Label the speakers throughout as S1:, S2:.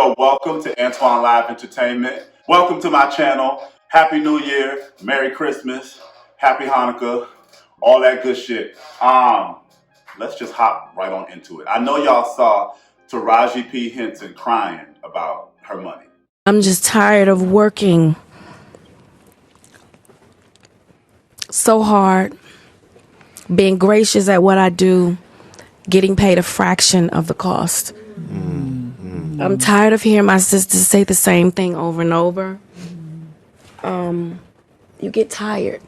S1: Yo, welcome to Antoine Live Entertainment. Welcome to my channel. Happy New Year, Merry Christmas, Happy Hanukkah, all that good shit. Let's just hop right on into it. I know y'all saw Taraji P. Henson crying about her money.
S2: I'm just tired of working so hard, being gracious at what I do, getting paid a fraction of the cost. I'm tired of hearing my sisters say the same thing over and over. You get tired.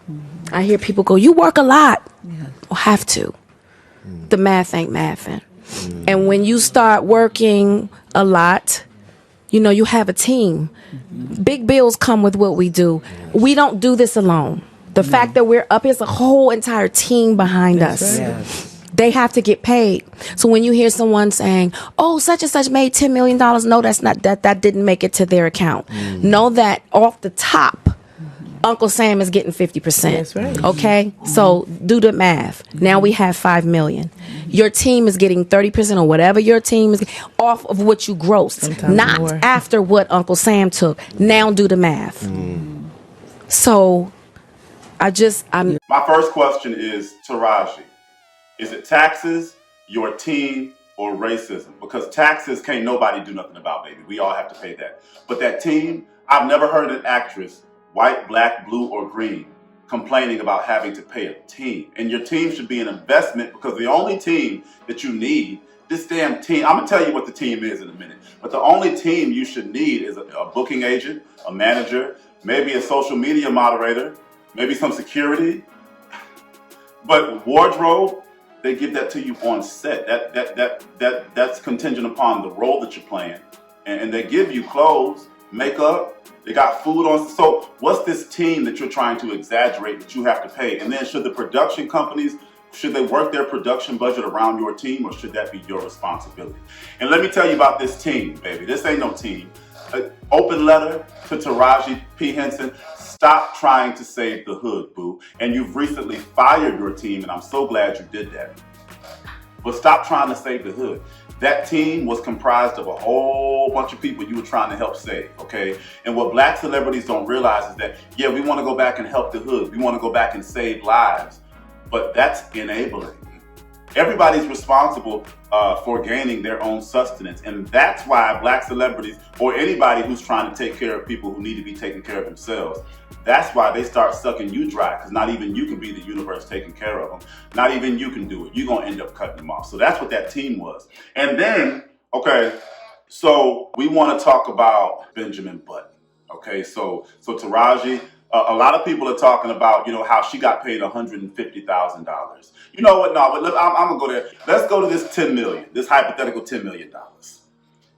S2: I hear people go, you work a lot. Well, have to. The math ain't mathing. And when you start working a lot, you know, you have a team. Big bills come with what we do. We don't do this alone. The fact that we're up, there's a whole entire team behind us.
S3: Yes.
S2: They have to get paid. So when you hear someone saying, oh, such and such made $10 million, no, that's not, that didn't make it to their account. Know that off the top, Uncle Sam is getting 50%.
S3: That's right.
S2: Okay? So do the math. Now we have 5 million. Your team is getting 30% or whatever your team is off of what you grossed.
S3: Sometimes
S2: Not
S3: more.
S2: after what Uncle Sam took. Now do the math. So I'm
S1: My first question is, Taraji, is it taxes, your team, or racism? Because taxes can't nobody do nothing about, baby. We all have to pay that. But that team, I've never heard an actress, white, black, blue, or green, complaining about having to pay a team. And your team should be an investment, because the only team that you need, this damn team, I'm gonna tell you what the team is in a minute, but the only team you should need is a booking agent, a manager, maybe a social media moderator, maybe some security. But wardrobe, they give that to you on set. That's contingent upon the role that you're playing. And they give you clothes, makeup, they got food on. So what's this team that you're trying to exaggerate that you have to pay? And then should the production companies, should they work their production budget around your team, or should that be your responsibility? And let me tell you about this team, baby. This ain't no team. Open letter to Taraji P. Henson. Stop trying to save the hood, boo. And you've recently fired your team, and I'm so glad you did that. But stop trying to save the hood. That team was comprised of a whole bunch of people you were trying to help save, okay? And what black celebrities don't realize is that, yeah, we want to go back and help the hood. We want to go back and save lives. But that's enabling. Everybody's responsible for gaining their own sustenance. And that's why black celebrities, or anybody who's trying to take care of people who need to be taken care of themselves, that's why they start sucking you dry, because not even you can be the universe taking care of them. Not even you can do it. You're going to end up cutting them off. So that's what that team was. And then, okay, so we want to talk about Benjamin Button. Okay, so Taraji, a lot of people are talking about, you know, how she got paid $150,000. You know what? No, but I'm gonna go there. Let's go to this $10 million, this hypothetical $10 million.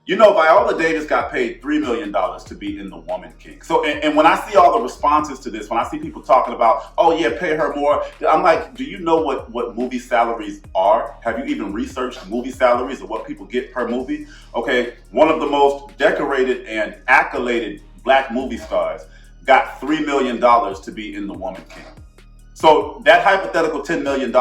S1: You know, Viola Davis got paid $3 million to be in The Woman King. So, and when I see all the responses to this, when I see people talking about, oh yeah, pay her more, I'm like, do you know what movie salaries are? Have you even researched movie salaries or what people get per movie? Okay, one of the most decorated and accoladed black movie stars got $3 million to be in The Woman King. So that hypothetical $10 million,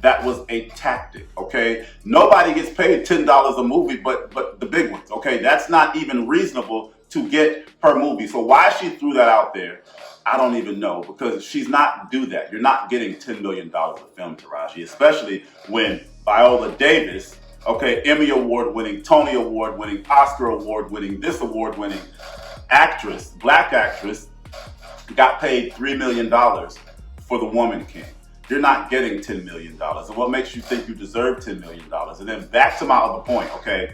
S1: that was a tactic, okay? Nobody gets paid $10 a movie but the big ones, okay? That's not even reasonable to get per movie. So why she threw that out there, I don't even know, because she's not do that. You're not getting $10 million a film, Taraji, especially when Viola Davis, okay, Emmy Award winning, Tony Award winning, Oscar Award winning, this award winning actress, black actress, got paid $3 million for The Woman King. You're not getting $10 million. And what makes you think you deserve $10 million? And then back to my other point, okay?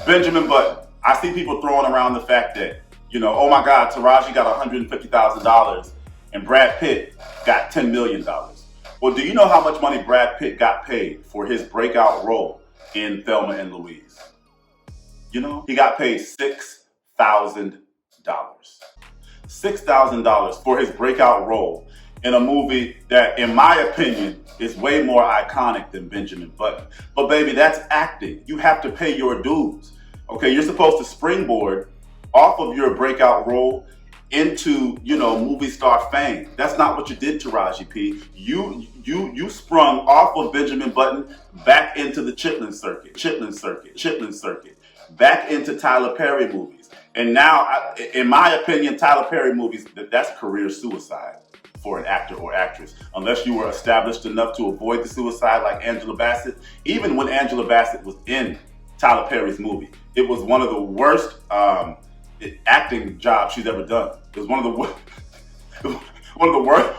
S1: Benjamin Button. I see people throwing around the fact that, you know, oh my God, Taraji got $150,000 and Brad Pitt got $10 million. Well, do you know how much money Brad Pitt got paid for his breakout role in Thelma and Louise? You know, he got paid $6,000. $6,000 for his breakout role in a movie that, in my opinion, is way more iconic than Benjamin Button. But baby, that's acting. You have to pay your dues. Okay, you're supposed to springboard off of your breakout role into, you know, movie star fame. That's not what you did, Taraji P. You sprung off of Benjamin Button back into the Chitlin circuit. back into Tyler Perry movies. And now, in my opinion, Tyler Perry movies, that's career suicide for an actor or actress. Unless you were established enough to avoid the suicide like Angela Bassett. Even when Angela Bassett was in Tyler Perry's movie, it was one of the worst acting jobs she's ever done. It was one of the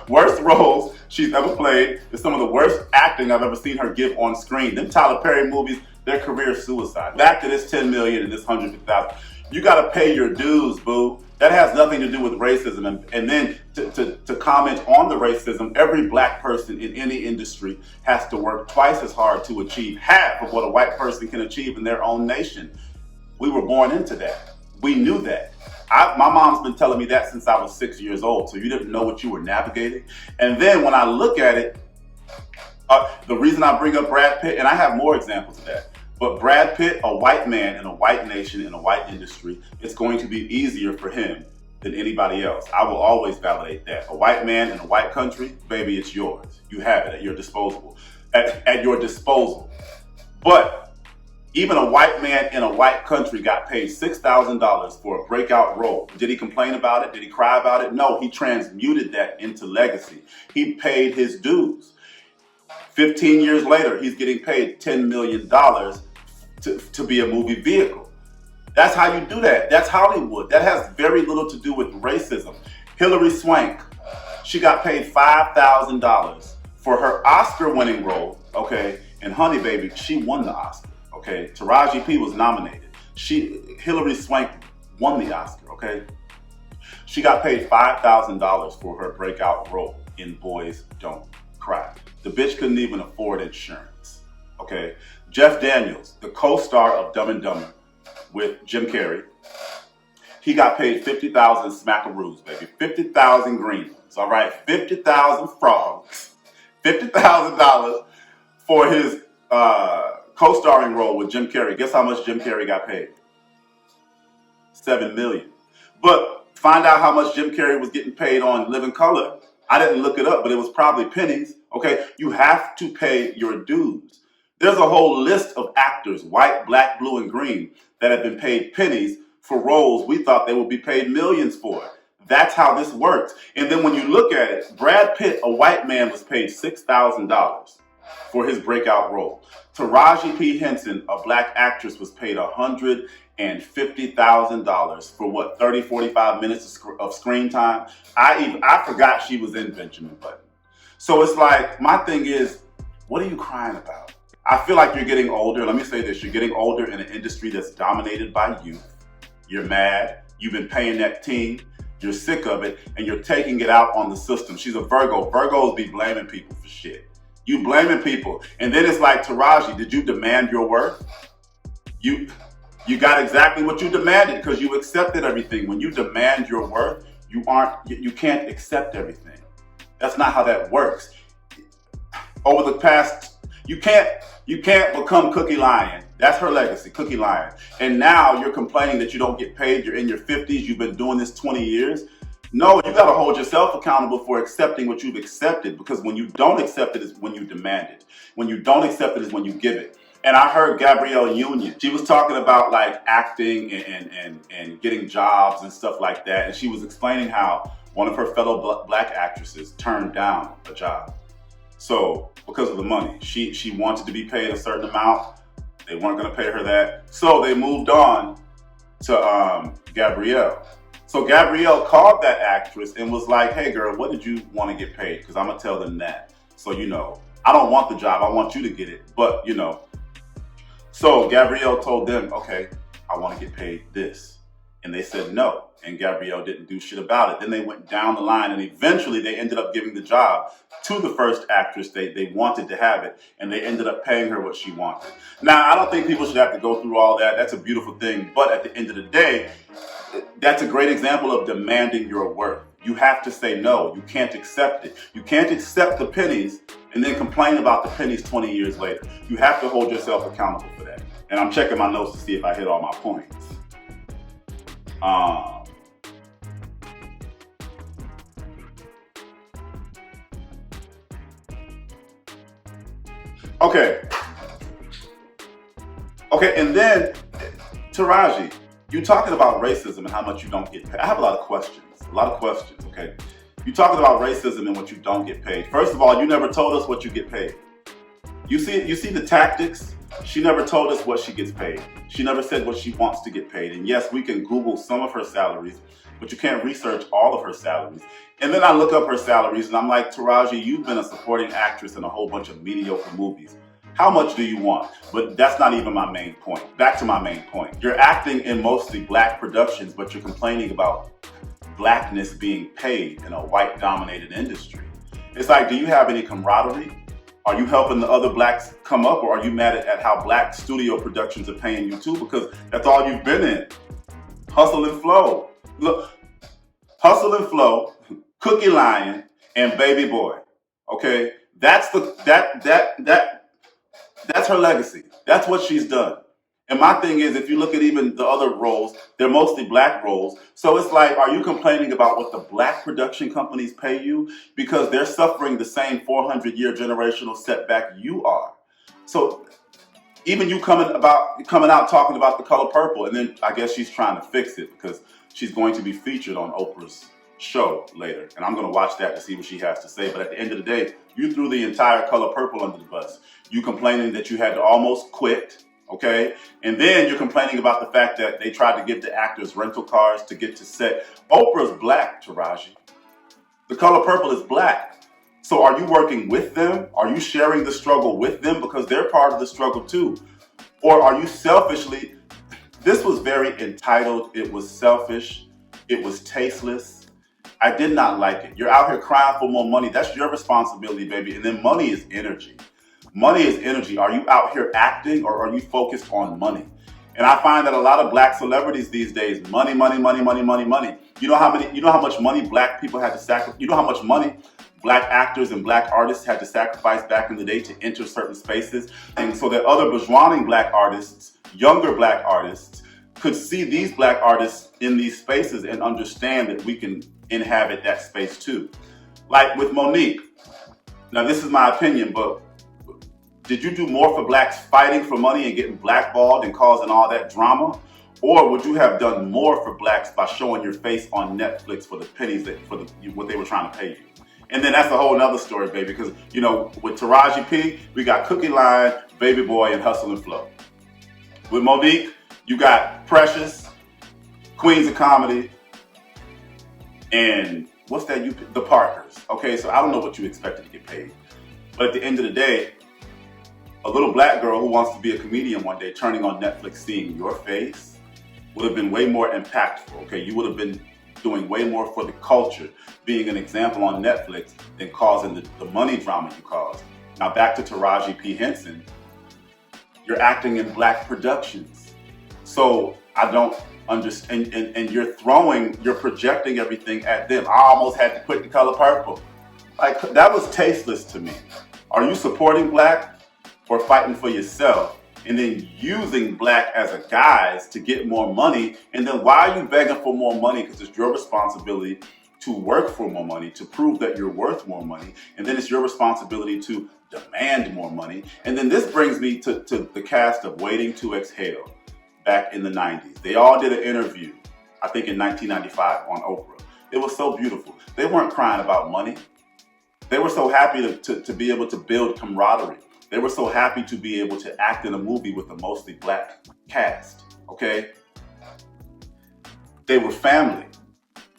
S1: worst roles she's ever played. It's some of the worst acting I've ever seen her give on screen. Them Tyler Perry movies, they're career suicide. Back to this 10 million and this 150,000. You gotta pay your dues, boo. That has nothing to do with racism. And then to comment on the racism, every black person in any industry has to work twice as hard to achieve half of what a white person can achieve in their own nation. We were born into that. We knew that. My mom's been telling me that since I was 6 years old, so you didn't know what you were navigating. And then when I look at it, the reason I bring up Brad Pitt, and I have more examples of that, but Brad Pitt, a white man in a white nation, in a white industry, it's going to be easier for him than anybody else. I will always validate that. A white man in a white country, baby, it's yours. You have it at your disposal. At your disposal. But even a white man in a white country got paid $6,000 for a breakout role. Did he complain about it? Did he cry about it? No, he transmuted that into legacy. He paid his dues. 15 years later, he's getting paid $10 million to be a movie vehicle. That's how you do that. That's Hollywood. That has very little to do with racism. Hilary Swank, she got paid $5,000 for her Oscar-winning role, okay? And Honey Baby, she won the Oscar, okay? Taraji P was nominated. Hilary Swank won the Oscar, okay? She got paid $5,000 for her breakout role in Boys Don't Cry. The bitch couldn't even afford insurance, okay? Jeff Daniels, the co-star of Dumb and Dumber with Jim Carrey, he got paid 50,000 smackaroos, baby. 50,000 green ones, all right? 50,000 frogs. $50,000 for his co-starring role with Jim Carrey. Guess how much Jim Carrey got paid? $7 million. But find out how much Jim Carrey was getting paid on Living Color. I didn't look it up, but it was probably pennies, okay? You have to pay your dues. There's a whole list of actors, white, black, blue, and green, that have been paid pennies for roles we thought they would be paid millions for. That's how this works. And then when you look at it, Brad Pitt, a white man, was paid $6,000 for his breakout role. Taraji P. Henson, a black actress, was paid $150,000 for what, 30, 45 minutes of screen time? I forgot she was in Benjamin Button. So it's like, my thing is, what are you crying about? I feel like you're getting older. Let me say this. You're getting older in an industry that's dominated by youth. You're mad. You've been paying that team. You're sick of it. And you're taking it out on the system. She's a Virgo. Virgos be blaming people for shit. You blaming people. And then it's like, Taraji, did you demand your worth? You got exactly what you demanded because you accepted everything. When you demand your worth, you can't accept everything. That's not how that works. Over the past, you can't become Cookie Lion. That's her legacy, Cookie Lion. And now you're complaining that you don't get paid. You're in your 50s. You've been doing this 20 years. No, you got to hold yourself accountable for accepting what you've accepted, because when you don't accept it is when you demand it. When you don't accept it is when you give it. And I heard Gabrielle Union. She was talking about like acting and getting jobs and stuff like that. And she was explaining how one of her fellow black actresses turned down a job. So because of the money, she wanted to be paid a certain amount. They weren't going to pay her that. So they moved on to Gabrielle. So Gabrielle called that actress and was like, hey girl, what did you want to get paid? Because I'm going to tell them that. So, I don't want the job. I want you to get it. But, So Gabrielle told them, okay, I want to get paid this. And they said no. And Gabrielle didn't do shit about it. Then they went down the line and eventually they ended up giving the job to the first actress. They wanted to have it, and they ended up paying her what she wanted. Now, I don't think people should have to go through all that. That's a beautiful thing. But at the end of the day, that's a great example of demanding your worth. You have to say no. You can't accept it. You can't accept the pennies and then complain about the pennies 20 years later. You have to hold yourself accountable for that. And I'm checking my notes to see if I hit all my points. Okay, and then Taraji, you talking about racism and how much you don't get paid. I have a lot of questions, okay? You talking about racism and what you don't get paid. First of all, you never told us what you get paid. You see the tactics? She never told us what she gets paid. She never said what she wants to get paid. And yes, we can Google some of her salaries, but you can't research all of her salaries. And then I look up her salaries and I'm like, Taraji, you've been a supporting actress in a whole bunch of mediocre movies. How much do you want? But that's not even my main point. Back to my main point. You're acting in mostly black productions, but you're complaining about blackness being paid in a white dominated industry. It's like, do you have any camaraderie? Are you helping the other blacks come up, or are you mad at how black studio productions are paying you too? Because that's all you've been in. Hustle and Flow. Look, Hustle and Flow, Cookie Lion, and Baby Boy. Okay? That's her legacy. That's what she's done. And my thing is, if you look at even the other roles, they're mostly black roles. So it's like, are you complaining about what the black production companies pay you? Because they're suffering the same 400-year generational setback you are. So even you coming out talking about The Color Purple, and then I guess she's trying to fix it because she's going to be featured on Oprah's show later. And I'm going to watch that to see what she has to say. But at the end of the day, you threw the entire Color Purple under the bus. You complaining that you had to almost quit. Okay, and then you're complaining about the fact that they tried to give the actors rental cars to get to set. Oprah's black, Taraji. The Color Purple is black. So are you working with them? Are you sharing the struggle with them? Because they're part of the struggle too. Or are you selfishly, this was very entitled, it was selfish, it was tasteless. I did not like it. You're out here crying for more money. That's your responsibility, baby. And then money is energy. Money is energy. Are you out here acting, or are you focused on money? And I find that a lot of black celebrities these days, money. You know how much money black people had to sacrifice? You know how much money black actors and black artists had to sacrifice back in the day to enter certain spaces? And so that other bourgeoising black artists, younger black artists, could see these black artists in these spaces and understand that we can inhabit that space too. Like with Monique. Now this is my opinion, but did you do more for blacks fighting for money and getting blackballed and causing all that drama? Or would you have done more for blacks by showing your face on Netflix for the pennies what they were trying to pay you? And then that's a whole nother story, baby, because, you know, with Taraji P, we got Cookie Line, Baby Boy, and Hustle and Flow. With Monique, you got Precious, Queens of Comedy, and what's that? The Parkers. Okay, so I don't know what you expected to get paid. But at the end of the day, a little black girl who wants to be a comedian one day turning on Netflix, seeing your face, would have been way more impactful, okay? You would have been doing way more for the culture, being an example on Netflix than causing the money drama you caused. Now back to Taraji P. Henson, you're acting in black productions. So I don't understand, and you're projecting everything at them. I almost had to quit The Color Purple. Like, that was tasteless to me. Are you supporting black? Or fighting for yourself, and then using black as a guise to get more money? And then why are you begging for more money? Because it's your responsibility to work for more money, to prove that you're worth more money. And then it's your responsibility to demand more money. And then this brings me to the cast of Waiting to Exhale back in the 90s. They all did an interview, I think in 1995 on Oprah. It was so beautiful. They weren't crying about money. They were so happy to be able to build camaraderie. They were so happy to be able to act in a movie with a mostly black cast, okay? They were family.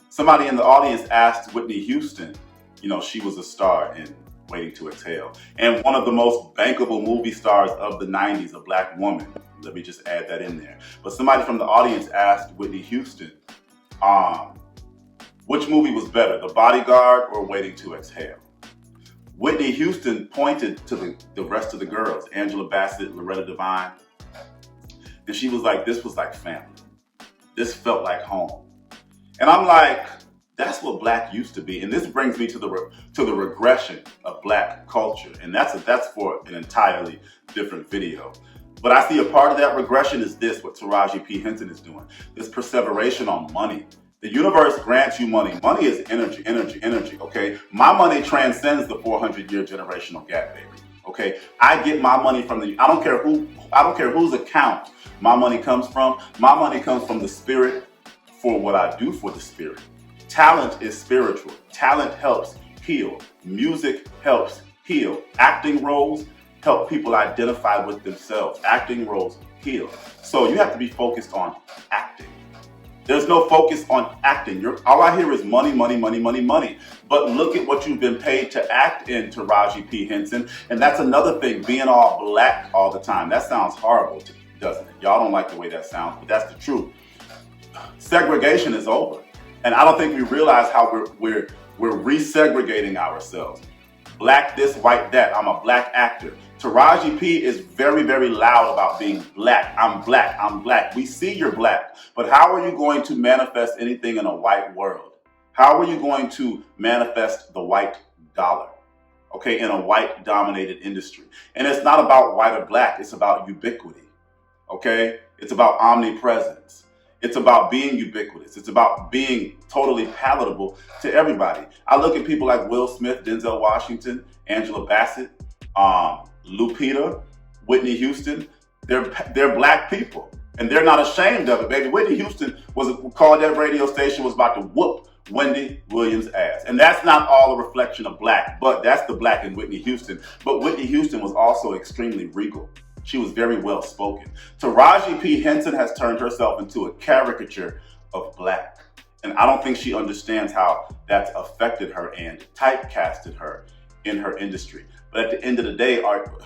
S1: Somebody in the audience asked Whitney Houston, you know, she was a star in Waiting to Exhale, and one of the most bankable movie stars of the 90s, a black woman. Let me just add that in there. But somebody from the audience asked Whitney Houston, which movie was better, The Bodyguard or Waiting to Exhale? Whitney Houston pointed to the rest of the girls, Angela Bassett, Loretta Devine, and she was like, this was like family. This felt like home. And I'm like, that's what black used to be. And this brings me to the regression of black culture. And that's for an entirely different video. But I see a part of that regression is this, what Taraji P. Henson is doing, this perseveration on money. The universe grants you money. Money is energy, okay? My money transcends the 400-year generational gap, baby, Okay, I get my money from I don't care whose account my money comes from. My money comes from the spirit for what I do for the spirit. Talent is spiritual. Talent helps heal. Music helps heal. Acting roles help people identify with themselves. Acting roles heal. So you have to be focused on acting. There's no focus on acting. All I hear is money, money, money, money, money. But look at what you've been paid to act in, Taraji P. Henson. And that's another thing, being all black all the time. That sounds horrible, doesn't it? Y'all don't like the way that sounds, but that's the truth. Segregation is over. And I don't think we realize how we're resegregating ourselves. Black this, white that. I'm a black actor. Taraji P is very, very loud about being black. I'm black. I'm black. We see you're black. But how are you going to manifest anything in a white world? How are you going to manifest the white dollar? Okay, in a white dominated industry. And it's not about white or black. It's about ubiquity. Okay, it's about omnipresence. It's about being ubiquitous. It's about being totally palatable to everybody. I look at people like Will Smith, Denzel Washington, Angela Bassett, Lupita, Whitney Houston. They're black people, and they're not ashamed of it, baby. Whitney Houston called that radio station was about to whoop Wendy Williams' ass, and that's not all a reflection of black, but that's the black in Whitney Houston. But Whitney Houston was also extremely regal. She was very well spoken. Taraji P. Henson has turned herself into a caricature of black. And I don't think she understands how that's affected her and typecasted her in her industry. But at the end of the day, what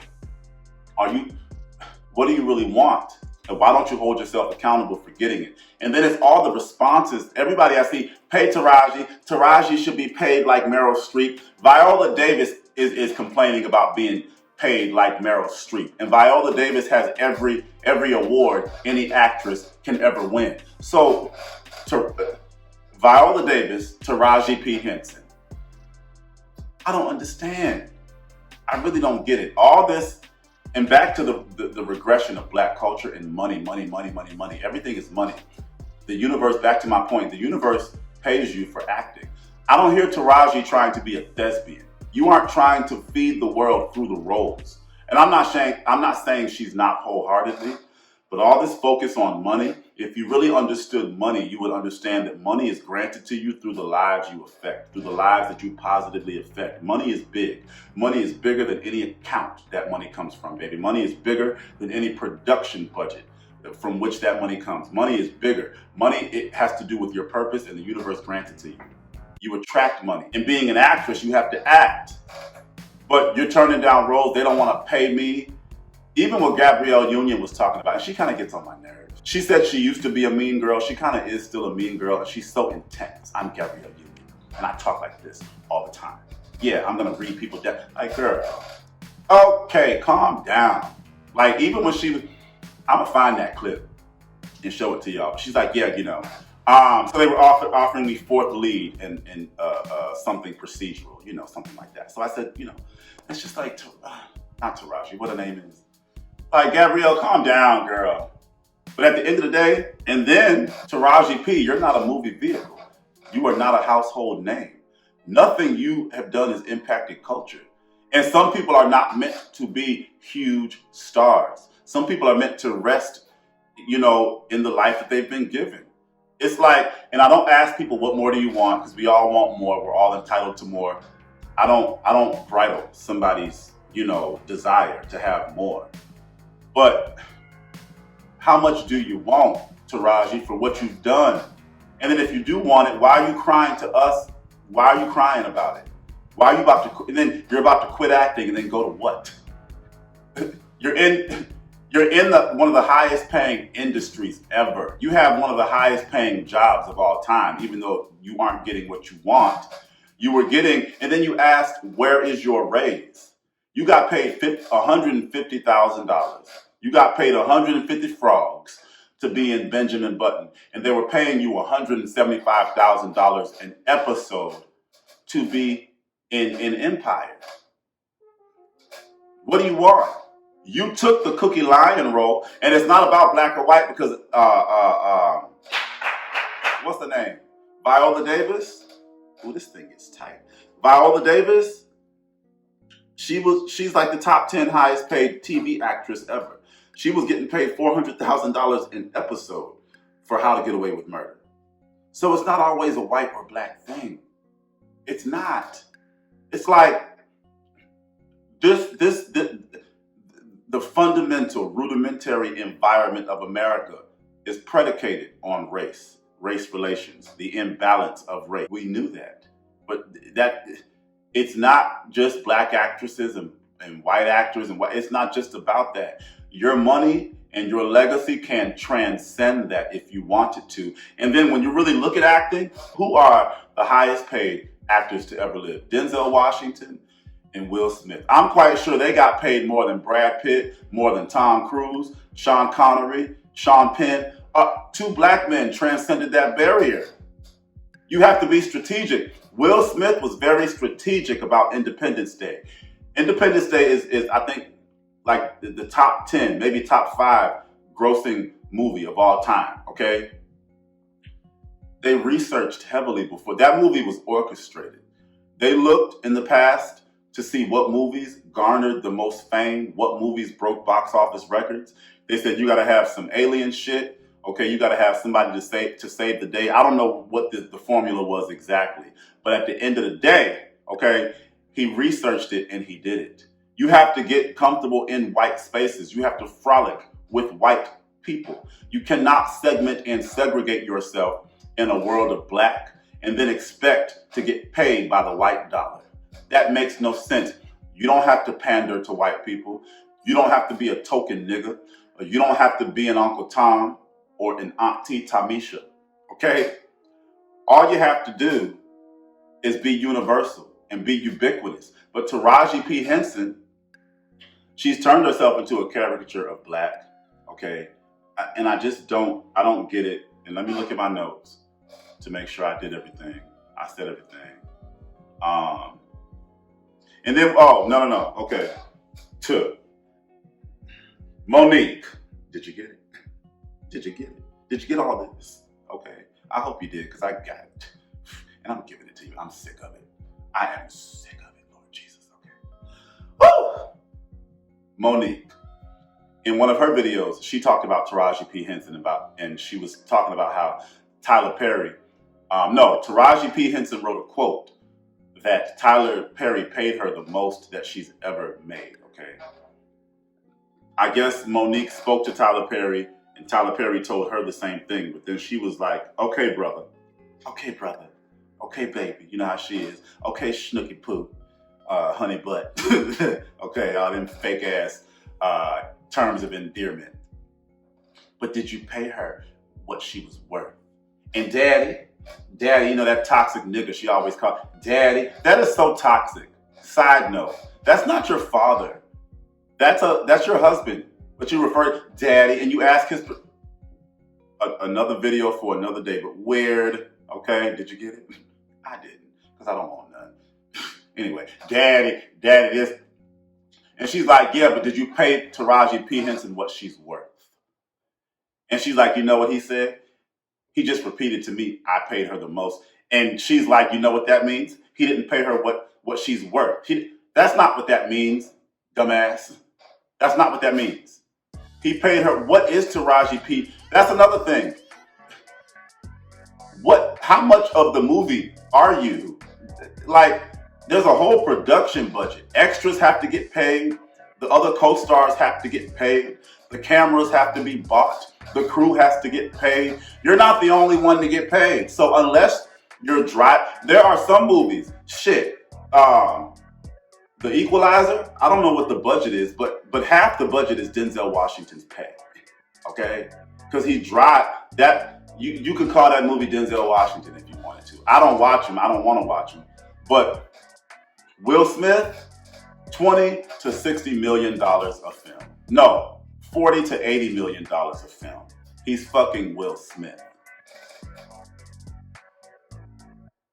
S1: do you really want? And why don't you hold yourself accountable for getting it? And then it's all the responses. Everybody I see, pay Taraji. Taraji should be paid like Meryl Streep. Viola Davis is complaining about being paid like Meryl Streep. And Viola Davis has every award any actress can ever win. So Viola Davis, Taraji P. Henson. I don't understand. I really don't get it. All this, and back to the regression of black culture and money, money, money, money, money. Everything is money. The universe, back to my point, the universe pays you for acting. I don't hear Taraji trying to be a thespian. You aren't trying to feed the world through the roles. And I'm not saying she's not wholeheartedly, but all this focus on money, if you really understood money, you would understand that money is granted to you through the lives you affect, through the lives that you positively affect. Money is big. Money is bigger than any account that money comes from, baby. Money is bigger than any production budget from which that money comes. Money is bigger. Money, it has to do with your purpose, and the universe grants it to you. You attract money. And being an actress, you have to act. But you're turning down roles. They don't want to pay me. Even what Gabrielle Union was talking about, she kind of gets on my nerves. She said she used to be a mean girl. She kind of is still a mean girl, and she's so intense. I'm Gabrielle Union, and I talk like this all the time. Yeah, I'm going to read people down. Like, girl, okay, calm down. Like, even when I'm going to find that clip and show it to y'all. She's like, yeah, so they were offering me fourth lead in something procedural, something like that. So I said, it's just like, not Taraji, what her name is. Like, Gabrielle, calm down, girl. But at the end of the day, and then Taraji P., you're not a movie vehicle. You are not a household name. Nothing you have done has impacted culture. And some people are not meant to be huge stars. Some people are meant to rest, in the life that they've been given. It's like, and I don't ask people, what more do you want? Because we all want more. We're all entitled to more. I don't bridle somebody's, desire to have more. But how much do you want, Taraji, for what you've done? And then if you do want it, why are you crying to us? Why are you crying about it? Why are you about to, and then you're about to quit acting and then go to what? You're in one of the highest paying industries ever. You have one of the highest paying jobs of all time, even though you aren't getting what you want. You were getting, and then you asked, where is your raise? You got paid $150,000. You got paid 150 frogs to be in Benjamin Button, and they were paying you $175,000 an episode to be in Empire. What do you want? You took the Cookie Lion role, and it's not about black or white because what's the name? Viola Davis. Oh, this thing is tight. Viola Davis. She's like the top 10 highest paid TV actress ever. She was getting paid $400,000 an episode for How to Get Away with Murder. So it's not always a white or black thing. It's not. It's like the fundamental, rudimentary environment of America is predicated on race relations, the imbalance of race. We knew that, but it's not just black actresses and white actors it's not just about that. Your money and your legacy can transcend that if you wanted to. And then when you really look at acting, who are the highest paid actors to ever live? Denzel Washington and Will Smith. I'm quite sure they got paid more than Brad Pitt, more than Tom Cruise, Sean Connery, Sean Penn. Two black men transcended that barrier. You have to be strategic. Will Smith was very strategic about Independence Day. Independence Day is I think, like the top 10, maybe top 5 grossing movie of all time, okay? They researched heavily before. That movie was orchestrated. They looked in the past to see what movies garnered the most fame, what movies broke box office records. They said, you gotta have some alien shit, okay? You gotta have somebody to save the day. I don't know what the formula was exactly, but at the end of the day, okay, he researched it and he did it. You have to get comfortable in white spaces. You have to frolic with white people. You cannot segment and segregate yourself in a world of black and then expect to get paid by the white dollar. That makes no sense. You don't have to pander to white people. You don't have to be a token nigga. Or you don't have to be an Uncle Tom or an Auntie Tamisha, okay? All you have to do is be universal and be ubiquitous. But Taraji P. Henson, she's turned herself into a caricature of black, okay? And I don't get it. And let me look at my notes to make sure I did everything. I said everything. And then, no. Okay. Monique. Did you get it? Did you get it? Did you get all this? Okay. I hope you did, because I got it. And I'm giving it to you. I'm sick of it. I am sick of it, Lord Jesus. Okay. Woo! Monique. In one of her videos, she talked about Taraji P. Henson and she was talking about how Tyler Perry, Taraji P. Henson wrote a quote that Tyler Perry paid her the most that she's ever made, okay? I guess Monique spoke to Tyler Perry and Tyler Perry told her the same thing, but then she was like, okay, brother, okay, baby, you know how she is. Okay, Snooky Poo, honey butt, okay, all them fake ass terms of endearment. But did you pay her what she was worth? And daddy, you know that toxic nigga she always called daddy, that is so toxic. Side note, that's not your father. That's your husband. But you refer to daddy and you ask his another video for another day, but weird. Okay, did you get it? I didn't, because I don't want none. Anyway, daddy this. And she's like, yeah, but did you pay Taraji P. Henson what she's worth? And she's like, you know what he said? He just repeated to me, I paid her the most. And she's like, you know what that means? He didn't pay her what she's worth. That's not what that means, dumbass. That's not what that means. He paid her, what is Taraji P? That's another thing. How much of the movie are you? Like, there's a whole production budget. Extras have to get paid. The other co-stars have to get paid. The cameras have to be bought. The crew has to get paid. You're not the only one to get paid. So unless you're there are some movies, The Equalizer, I don't know what the budget is, but half the budget is Denzel Washington's pay, okay? Because he dropped that. You could call that movie Denzel Washington if you wanted to. I don't watch him. I don't want to watch him. But Will Smith, $20 to $60 million a film. No, $40 to $80 million a film. He's fucking Will Smith.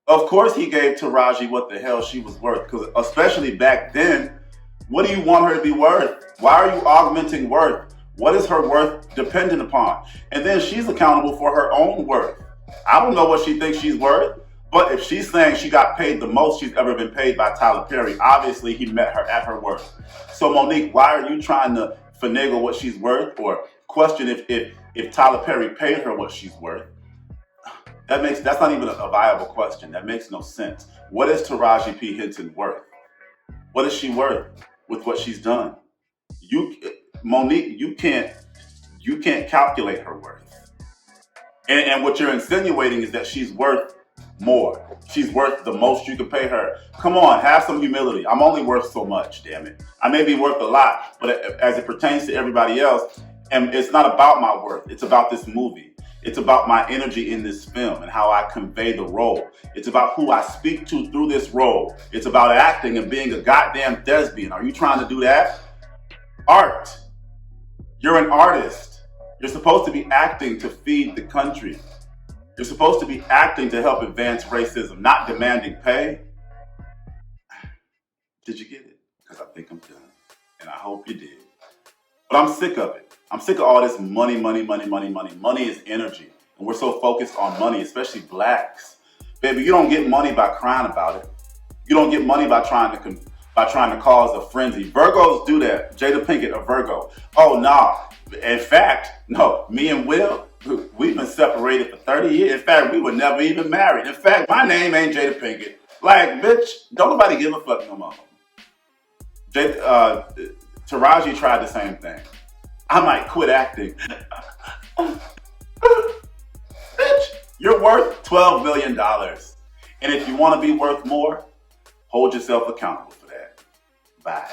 S1: Of course he gave Taraji what the hell she was worth, because especially back then, what do you want her to be worth? Why are you augmenting worth? What is her worth dependent upon? And then she's accountable for her own worth. I don't know what she thinks she's worth. But if she's saying she got paid the most she's ever been paid by Tyler Perry, obviously he met her at her worth. So Monique, why are you trying to finagle what she's worth or question if Tyler Perry paid her what she's worth? That's not even a viable question. That makes no sense. What is Taraji P. Henson worth? What is she worth with what she's done? Monique, you can't calculate her worth. And what you're insinuating is that she's worth more. She's worth the most you can pay her. Come on, have some humility. I'm only worth so much, damn it. I may be worth a lot, but as it pertains to everybody else, and it's not about my worth. It's about this movie. It's about my energy in this film and how I convey the role. It's about who I speak to through this role. It's about acting and being a goddamn thespian. Are you trying to do that? Art. You're an artist. You're supposed to be acting to feed the country. You're supposed to be acting to help advance racism, not demanding pay. Did you get it? Because I think I'm done. And I hope you did. But I'm sick of it. I'm sick of all this money. Money is energy. And we're so focused on money, especially blacks. Baby, you don't get money by crying about it. You don't get money by trying to cause a frenzy. Virgos do that. Jada Pinkett, a Virgo. Oh, nah. In fact, no, me and Will, we've been separated for 30 years. In fact, we were never even married. In fact, my name ain't Jada Pinkett. Like, bitch, don't nobody give a fuck no more. Taraji tried the same thing. I might quit acting. Bitch, you're worth $12 billion. And if you want to be worth more, hold yourself accountable for that. Bye.